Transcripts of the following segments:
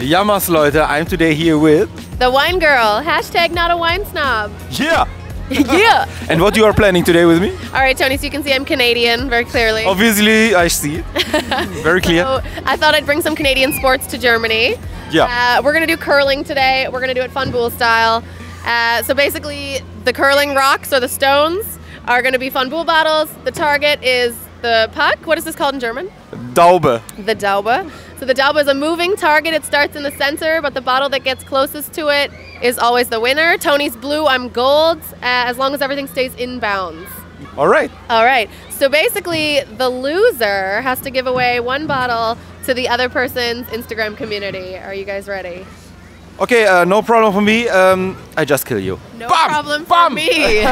Yamas Leute, I'm today here with... The.Wine.Girl, hashtag not a wine snob. Yeah! Yeah! And what you are planning today with me? Alright Tony, so you can see I'm Canadian very clearly. Obviously, I see it. Very clear. So I thought I'd bring some Canadian sports to Germany. Yeah. We're gonna do curling today. We're gonna do it fun bull style. So basically, the curling rocks or the stones are gonna be fun bull bottles. The target is the puck. What is this called in German? Daube. The Daube. So the Daube is a moving target. It starts in the center, but the bottle that gets closest to it is always the winner. Tony's blue, I'm gold, as long as everything stays in bounds. All right. All right. So basically, the loser has to give away one bottle to the other person's Instagram community. Are you guys ready? Okay, no problem for me. I just kill you. No Bam! problem Bam! for me.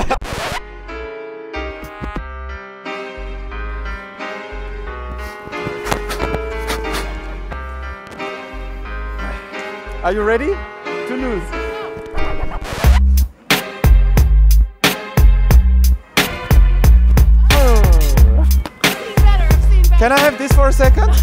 Are you ready to lose? Can I have this for a second?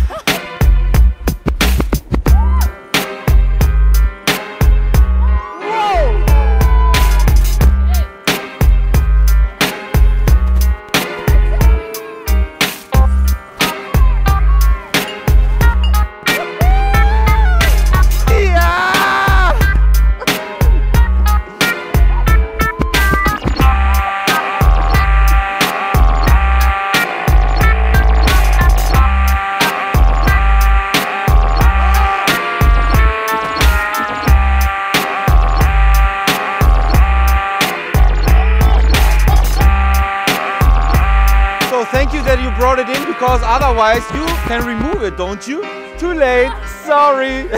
Thank you that you brought it in, because otherwise you can remove it, don't you? Too late, sorry.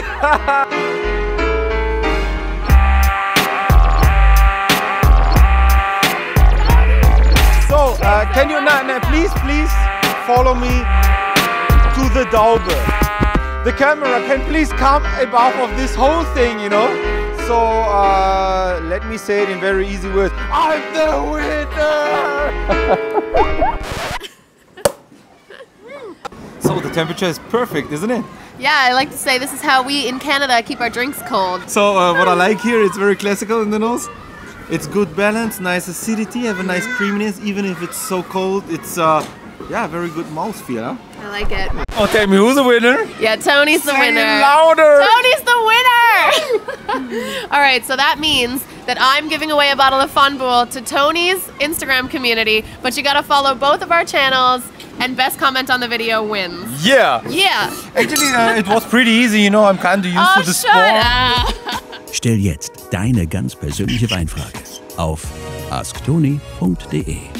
So, can you please follow me to the Daube. The camera can please come above of this whole thing, you know? So, let me say it in very easy words. I'm the winner! So the temperature is perfect, isn't it? Yeah, I like to say this is how we in Canada keep our drinks cold. So what I like here, it's very classical in the nose. It's good balance, nice acidity, have a nice creaminess, even if it's so cold. It's yeah, very good mouthfeel. Huh? I like it. Oh, tell me who's the winner? Yeah, Tony's the winner. Say louder! Tony's the winner! All right, so that means that I'm giving away a bottle of Fun Bull to Tony's Instagram community, but you gotta follow both of our channels, and best comment on the video wins. Yeah! Yeah! Actually, it was pretty easy, you know, I'm kind of used to the sport. Stell jetzt deine ganz persönliche Weinfrage auf asktoni.de.